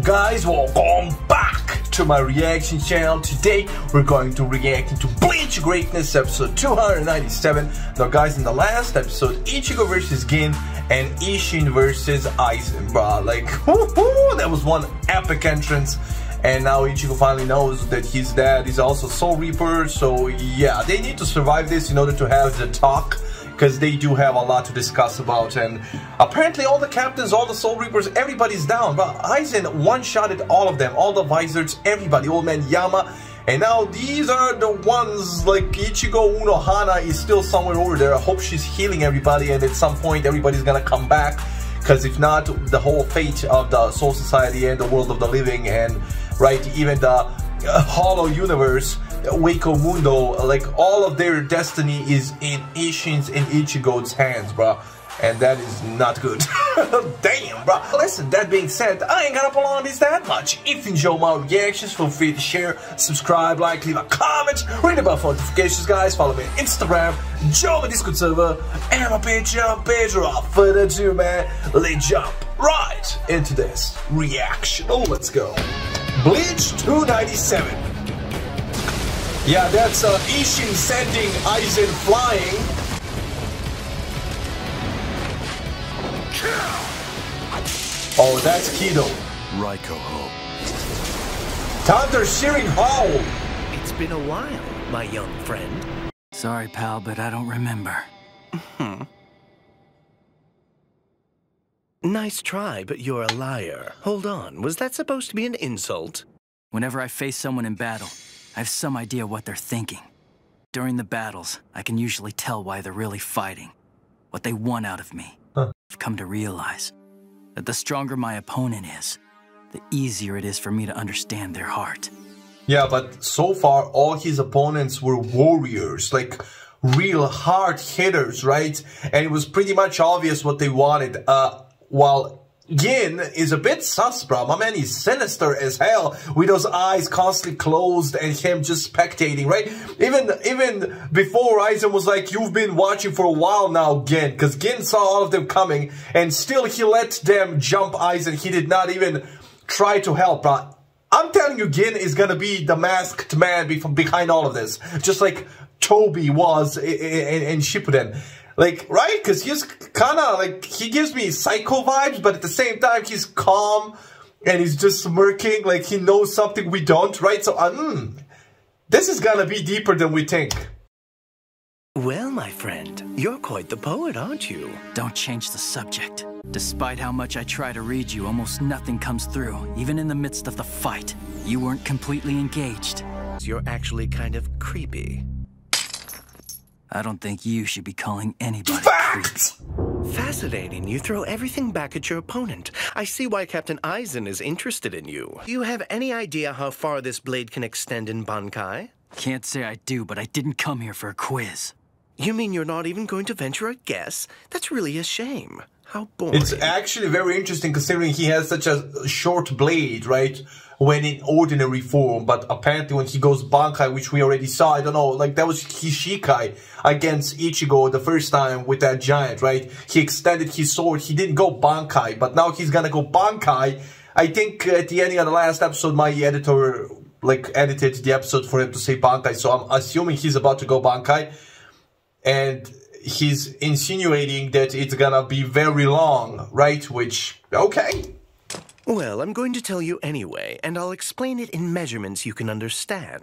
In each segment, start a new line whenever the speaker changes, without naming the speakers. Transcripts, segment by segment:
guys, welcome back to my reaction channel. Today we're going to react to Bleach Greatness episode 297. Now guys, in the last episode, Ichigo versus Gin and Ishin versus Aizen, bro. Like, that was one epic entrance. And now Ichigo finally knows that his dad is also Soul Reaper. So yeah, they need to survive this in order to have the talk, because they do have a lot to discuss about. And apparently all the captains, all the Soul Reapers, everybody's down. But Aizen one-shotted all of them, all the Visors, everybody, old man Yama. And now these are the ones like Ichigo. Urahara is still somewhere over there. I hope she's healing everybody, and at some point everybody's gonna come back. Because if not, the whole fate of the Soul Society and the world of the living, and right, even the Hollow Universe, Wako Mundo, like all of their destiny is in Ishin's and Ichigo's hands, bro. And that is not good. Damn, bro. Listen, that being said, I ain't gonna prolong this that much. If you enjoy my reactions, feel free to share, subscribe, like, leave a comment, ring the bell for notifications, guys. Follow me on Instagram, join my Discord server, and my Patreon page. Without further ado, man, let's jump right into this reaction. Oh, let's go. Bleach 297. Yeah, that's Ishin sending Aizen flying. Oh, that's Kido.
Raiko-ho.
Thunder Shearing Howl.
It's been a while, my young friend.
Sorry, pal, but I don't remember.
Nice try, but you're a liar. Hold on, was that supposed to be an insult?
Whenever I face someone in battle, I have some idea what they're thinking. During the battles, I can usually tell why they're really fighting, what they want out of me. I've come to realize that the stronger my opponent is, the easier it is for me to understand their heart.
Yeah, but so far all his opponents were warriors, like real hard hitters, right? And it was pretty much obvious what they wanted. While Gin is a bit sus, bro. My man is sinister as hell, with those eyes constantly closed and him just spectating, right? Even before, Aizen was like, you've been watching for a while now, Gin, because Gin saw all of them coming, and still he let them jump Aizen. He did not even try to help, bro. I'm telling you, Gin is gonna be the masked man behind all of this, just like Toby was in Shippuden. Like, right? Because he's kind of like, he gives me psycho vibes, but at the same time, he's calm and he's just smirking like he knows something we don't, right? So, this is gonna be deeper than we think.
Well, my friend, you're quite the poet, aren't you?
Don't change the subject. Despite how much I try to read you, almost nothing comes through, even in the midst of the fight. You weren't completely engaged.
You're actually kind of creepy.
I don't think you should be calling anybody
Facts!
Fascinating. You throw everything back at your opponent. I see why Captain Aizen is interested in you. Do you have any idea how far this blade can extend in Bankai?
Can't say I do, but I didn't come here for a quiz.
You mean you're not even going to venture a guess? That's really a shame. How boring.
It's actually very interesting considering he has such a short blade, right? When in ordinary form, but apparently when he goes Bankai, which we already saw, I don't know, like that was Hishikai against Ichigo the first time with that giant, right? He extended his sword, he didn't go Bankai, but now he's gonna go Bankai. I think at the ending of the last episode, my editor, like, edited the episode for him to say Bankai, so I'm assuming he's about to go Bankai. And he's insinuating that it's gonna be very long, right? Which, okay.
Well, I'm going to tell you anyway, and I'll explain it in measurements you can understand.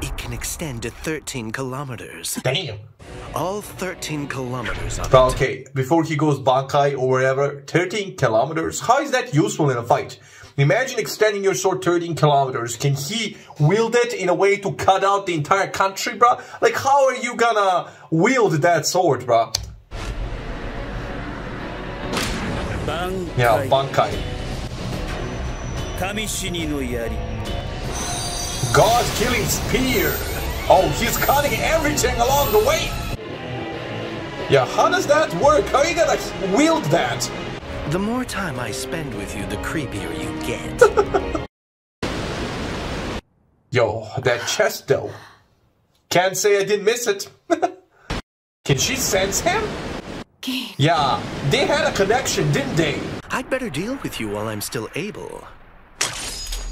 It can extend to 13 kilometers.
Damn.
All 13 kilometers of it.
Okay, before he goes Bankai or wherever, 13 kilometers? How is that useful in a fight? Imagine extending your sword 13 kilometers. Can he wield it in a way to cut out the entire country, bro? Like, how are you gonna wield that sword, bro? Yeah, Bankai. God-killing spear. Oh, he's cutting everything along the way. Yeah, how does that work? How are you gonna wield that?
The more time I spend with you, the creepier you get.
Yo, that chest though. Can't say I didn't miss it. Can she sense him? Yeah, they had a connection, didn't they?
I'd better deal with you while I'm still able.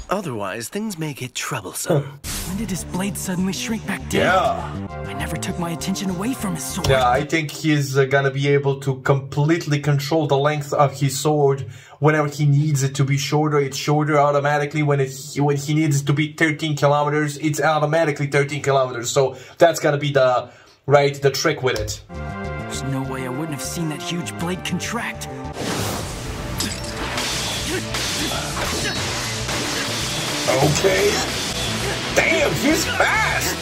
Otherwise, things may get troublesome.
When did his blade suddenly shrink back down?
Yeah.
I never took my attention away from his sword.
Yeah, I think he's gonna be able to completely control the length of his sword. Whenever he needs it to be shorter, it's shorter automatically. When he needs it to be 13 kilometers, it's automatically 13 kilometers. So that's gonna be the trick with it.
There's no way I wouldn't have seen that huge blade contract.
Okay. Damn, he's fast!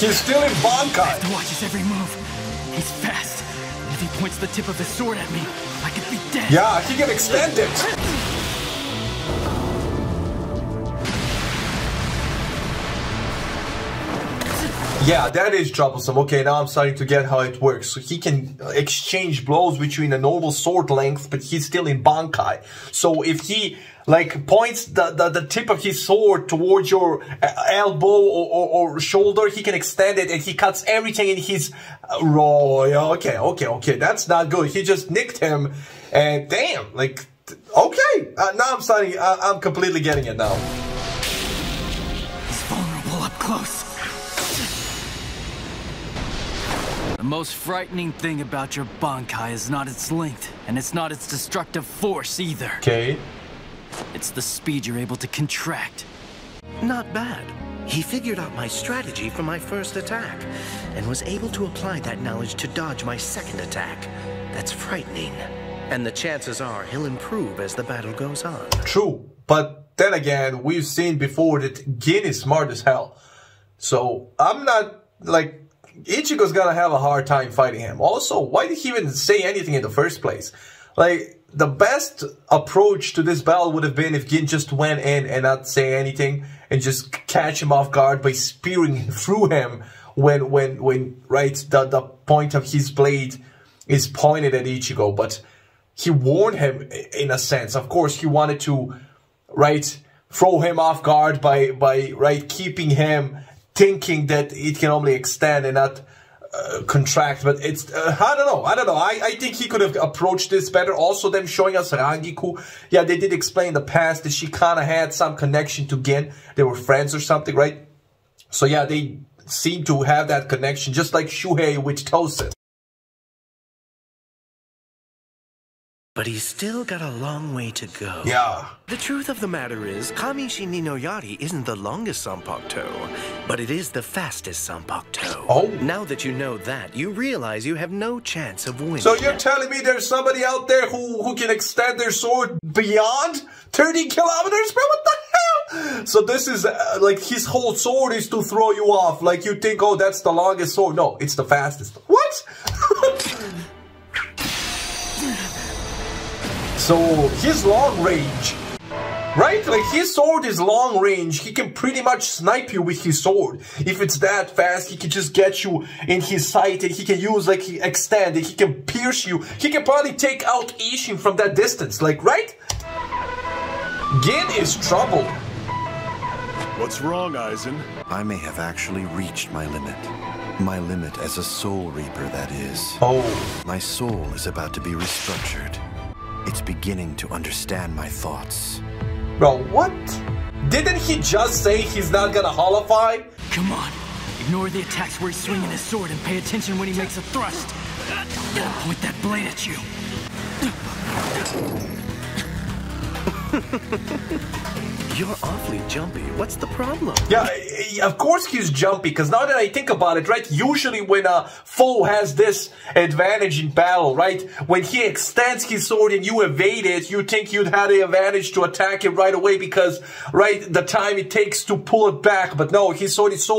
He's still in Bankai.
I have to watch his every move. He's fast. And if he points the tip of his sword at me, I could be dead.
Yeah, he can extend it. Yeah, that is troublesome. Okay, now I'm starting to get how it works. So he can exchange blows between a normal sword length, but he's still in Bankai. So if he like points the tip of his sword towards your elbow or shoulder, he can extend it and he cuts everything in his raw. Okay. That's not good. He just nicked him and damn, like, okay. Now I'm completely getting it now.
He's vulnerable up close. The most frightening thing about your Bankai is not its length, and it's not its destructive force either.
Okay.
It's the speed you're able to contract.
Not bad. He figured out my strategy for my first attack, and was able to apply that knowledge to dodge my second attack. That's frightening. And the chances are he'll improve as the battle goes on.
True, but then again, we've seen before that Gin is smart as hell. So I'm not like... Ichigo's gonna have a hard time fighting him. Also, why did he even say anything in the first place? Like, the best approach to this battle would have been if Gin just went in and not say anything and just catch him off guard by spearing through him when the point of his blade is pointed at Ichigo. But he warned him in a sense. Of course, he wanted to, throw him off guard by keeping him thinking that it can only extend and not contract, but it's I don't know. I think he could have approached this better. Also, them showing us Rangiku. Yeah, they did explain in the past that she kind of had some connection to Gin. They were friends or something, right? So yeah, they seem to have that connection, just like Shuhei with Tosen.
But he's still got a long way to go.
Yeah.
The truth of the matter is, Kamishi ni no Yari isn't the longest Sanpokto, but it is the fastest Sanpokto.
Oh.
Now that you know that, you realize you have no chance of winning.
So you're telling me there's somebody out there who can extend their sword beyond 30 kilometers? Bro, what the hell? So this is, like, his whole sword is to throw you off. Like, you think, oh, that's the longest sword. No, it's the fastest. What? So, his long range, right? Like, his sword is long range. He can pretty much snipe you with his sword. If it's that fast, he can just get you in his sight, and he can use, like, extend, and he can pierce you. He can probably take out Ishin from that distance, like, right? Gin is troubled.
What's wrong, Aizen?
I may have actually reached my limit. My limit as a soul reaper, that is.
Oh.
My soul is about to be restructured. It's beginning to understand my thoughts.
Bro, what? Didn't he just say he's not gonna holofy?
Come on. Ignore the attacks where he's swinging his sword and pay attention when he makes a thrust. I'll point that blade at you.
You're awfully jumpy. What's the problem?
Yeah, of course he's jumpy, because now that I think about it, right, usually when a foe has this advantage in battle, right, when he extends his sword and you evade it, you think you'd have the advantage to attack it right away because, right, the time it takes to pull it back, but no, his sword is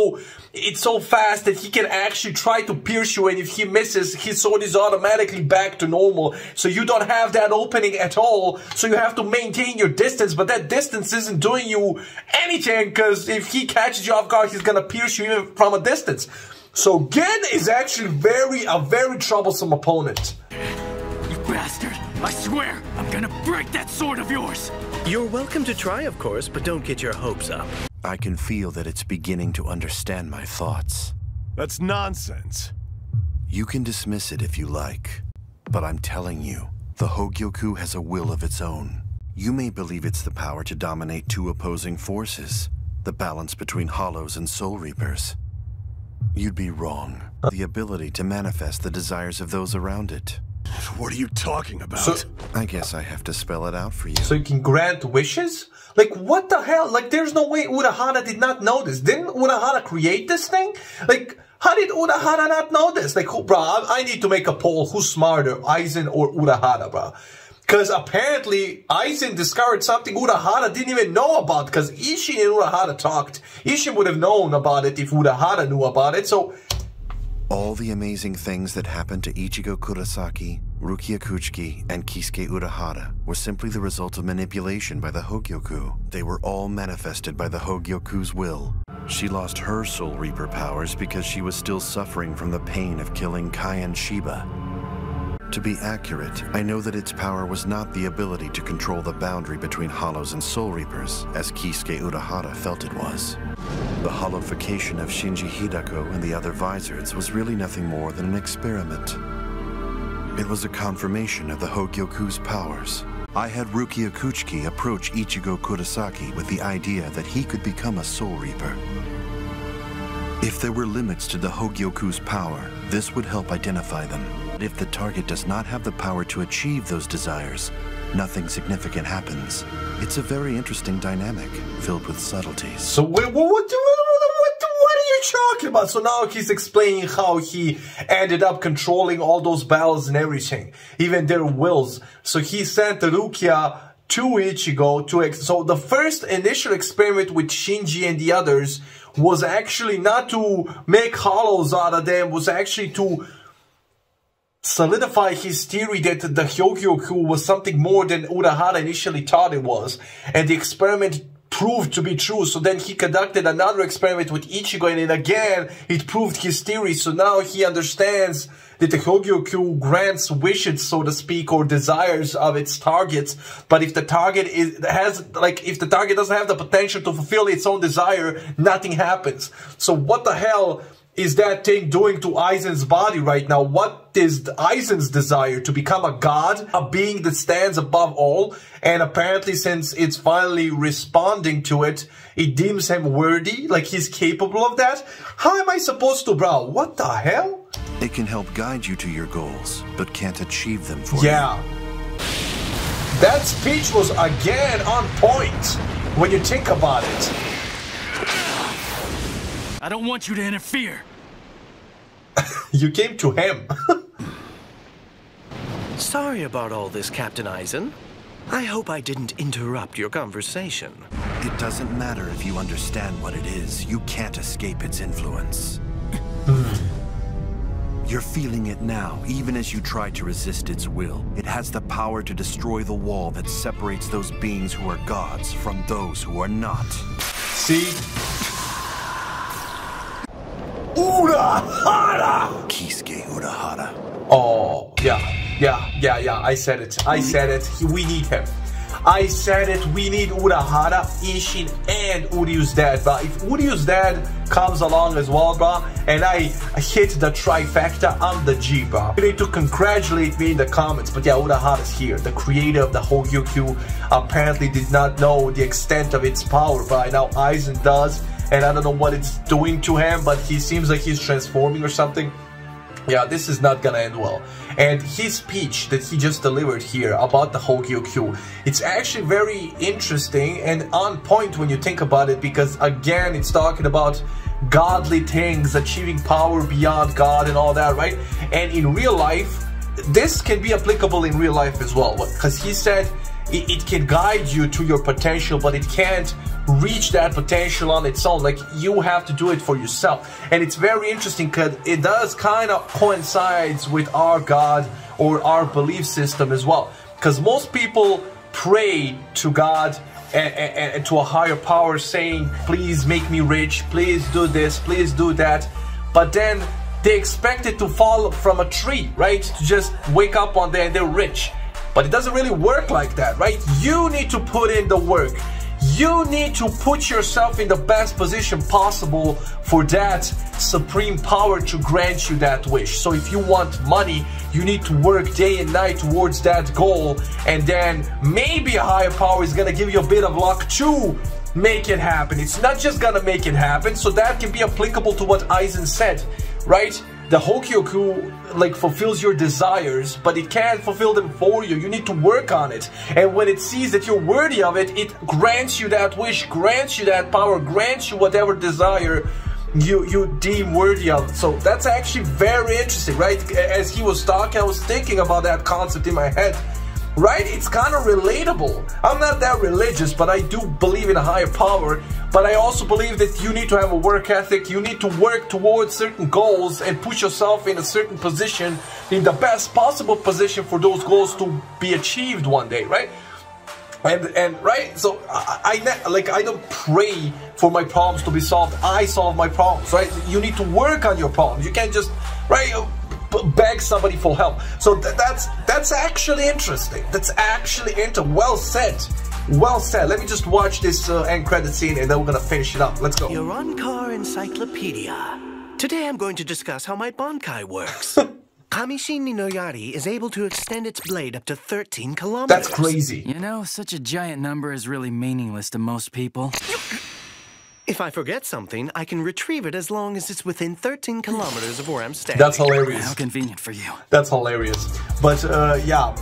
it's so fast that he can actually try to pierce you, and if he misses, his sword is automatically back to normal, so you don't have that opening at all, so you have to maintain your distance, but that distance isn't doing you anything, because if he catches you off guard, he's gonna pierce you even from a distance. So Gin is actually a very troublesome opponent.
You bastard! I swear, I'm gonna break that sword of yours!
You're welcome to try, of course, but don't get your hopes up.
I can feel that it's beginning to understand my thoughts.
That's nonsense.
You can dismiss it if you like, but I'm telling you, the Hogyoku has a will of its own. You may believe it's the power to dominate two opposing forces, the balance between Hollows and Soul Reapers. You'd be wrong. The ability to manifest the desires of those around it.
What are you talking about?
I guess I have to spell it out for you.
So you can grant wishes? Like, what the hell? Like, there's no way Urahara did not know this. Didn't Urahara create this thing? Like, how did Urahara not know this? Like, bro, I need to make a poll. Who's smarter, Aizen or Urahara, bro? Because apparently, Aizen discovered something Urahara didn't even know about. Because Isshin and Urahara talked. Isshin would have known about it if Urahara knew about it. So,
all the amazing things that happened to Ichigo Kurosaki, Rukia Kuchiki, and Kisuke Urahara were simply the result of manipulation by the Hogyoku. They were all manifested by the Hogyoku's will. She lost her Soul Reaper powers because she was still suffering from the pain of killing Kai and Shiba. To be accurate, I know that its power was not the ability to control the boundary between Hollows and Soul Reapers, as Kisuke Urahara felt it was. The hollowification of Shinji Hidako and the other Vizards was really nothing more than an experiment. It was a confirmation of the Hogyoku's powers. I had Rukia Kuchiki approach Ichigo Kurosaki with the idea that he could become a Soul Reaper. If there were limits to the Hogyoku's power, this would help identify them. But if the target does not have the power to achieve those desires, nothing significant happens. It's a very interesting dynamic, filled with subtleties.
So what are you talking about? So now he's explaining how he ended up controlling all those battles and everything, even their wills. So he sent Rukia to Ichigo so the first initial experiment with Shinji and the others was actually not to make hollows out of them, was actually to solidify his theory that the Hogyoku was something more than Urahara initially thought it was. And the experiment proved to be true. So then he conducted another experiment with Ichigo, and then again it proved his theory. So now he understands that the Hogyoku grants wishes, so to speak, or desires of its targets. But if the target if the target doesn't have the potential to fulfill its own desire, nothing happens. So what the hell is that thing doing to Aizen's body right now? What is Aizen's desire? To become a god, a being that stands above all? And apparently, since it's finally responding to it, it deems him worthy, like he's capable of that? How am I supposed to, bro? What the hell?
It can help guide you to your goals, but can't achieve them for you.
Yeah. That speech was again on point when you think about it.
I don't want you to interfere.
You came to him.
Sorry about all this, Captain Aizen. I hope I didn't interrupt your conversation.
It doesn't matter if you understand what it is. You can't escape its influence. You're feeling it now, even as you try to resist its will. It has the power to destroy the wall that separates those beings who are gods from those who are not.
See? Urahara!
Kisuke Urahara.
Oh, yeah. I said it. We need him. I said it. We need Urahara, Isshin, and Uryu's dad, bro. If Uryu's dad comes along as well, bro, and I hit the trifecta, I'm the G, bro. You need to congratulate me in the comments. But yeah, Urahara's here. The creator of the Hogyoku apparently did not know the extent of its power, but now Aizen does. And I don't know what it's doing to him, but he seems like he's transforming or something. Yeah, this is not gonna end well. And his speech that he just delivered here about the Hogyoku, it's actually very interesting and on point when you think about it, because again, it's talking about godly things, achieving power beyond God and all that, right? And in real life, this can be applicable in real life as well, because he said it can guide you to your potential, but it can't reach that potential on its own. Like, you have to do it for yourself. And it's very interesting because it does kind of coincides with our God or our belief system as well. Because most people pray to God and to a higher power, saying, please make me rich, please do this, please do that. But then they expect it to fall from a tree, right? To just wake up one day and they're rich. But it doesn't really work like that, right? You need to put in the work. you need to put yourself in the best position possible for that supreme power to grant you that wish. So if you want money, you need to work day and night towards that goal, and then maybe a higher power is gonna give you a bit of luck to make it happen. It's not just gonna make it happen, so that can be applicable to what Aizen said, right? The Hokyoku like fulfills your desires, but it can't fulfill them for you. You need to work on it. And when it sees that you're worthy of it, it grants you that wish, grants you that power, grants you whatever desire you deem worthy of. So that's actually very interesting, right? As he was talking, I was thinking about that concept in my head. Right? It's kind of relatable. I'm not that religious, but I do believe in a higher power. But I also believe that you need to have a work ethic. You need to work towards certain goals and put yourself in a certain position, in the best possible position for those goals to be achieved one day, right? And right, so I don't pray for my problems to be solved. I solve my problems, right? You need to work on your problems. You can't just, right, beg somebody for help. So that's actually interesting. That's actually well said. Well said. Let me just watch this end credit scene, and then we're gonna finish it up. Let's go.
Your on-car encyclopedia. Today I'm going to discuss how my Bankai works. Kamishin no Yari is able to extend its blade up to 13 kilometers.
That's crazy.
You know, such a giant number is really meaningless to most people.
If I forget something, I can retrieve it as long as it's within 13 kilometers of where I'm standing.
That's hilarious.
How convenient for you.
That's hilarious. But yeah,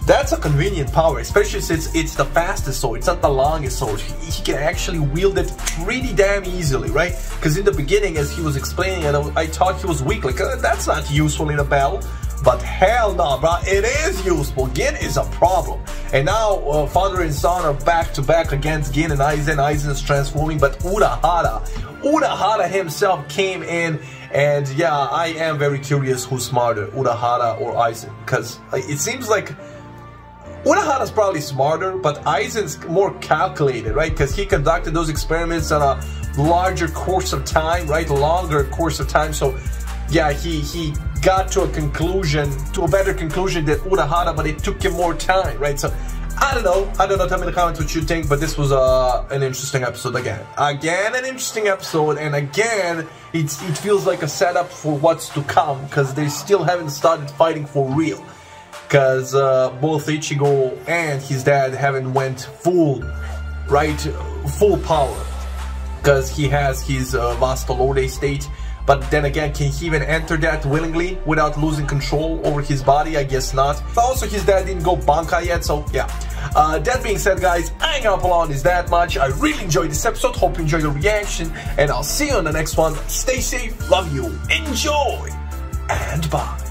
that's a convenient power, especially since it's the fastest sword. It's not the longest sword. He can actually wield it pretty damn easily, right? Because in the beginning, as he was explaining, I thought he was weak. Like, that's not useful in a battle. But hell no, bro, it is useful. Gin is a problem. And now father and son are back to back against Gin and Aizen. Aizen is transforming, but Urahara himself came in. And yeah, I am very curious who's smarter, Urahara or Aizen. Because it seems like Urahara's probably smarter, but Aizen's more calculated, right? Because he conducted those experiments on a larger course of time, right? Longer course of time. So yeah, he got to a conclusion, to a better conclusion than Urahara, but it took him more time, right? So I don't know. Tell me in the comments what you think, but this was an interesting episode again. Again, an interesting episode, and again, it feels like a setup for what's to come, because they still haven't started fighting for real. Because both Ichigo and his dad haven't went full power. Because he has his Vastolode state. But then again, can he even enter that willingly without losing control over his body? I guess not. But also, his dad didn't go Bankai yet, so yeah. That being said, guys, I ain't gonna pull on this that much. I really enjoyed this episode. Hope you enjoyed the reaction. And I'll see you on the next one. Stay safe. Love you. Enjoy. And bye.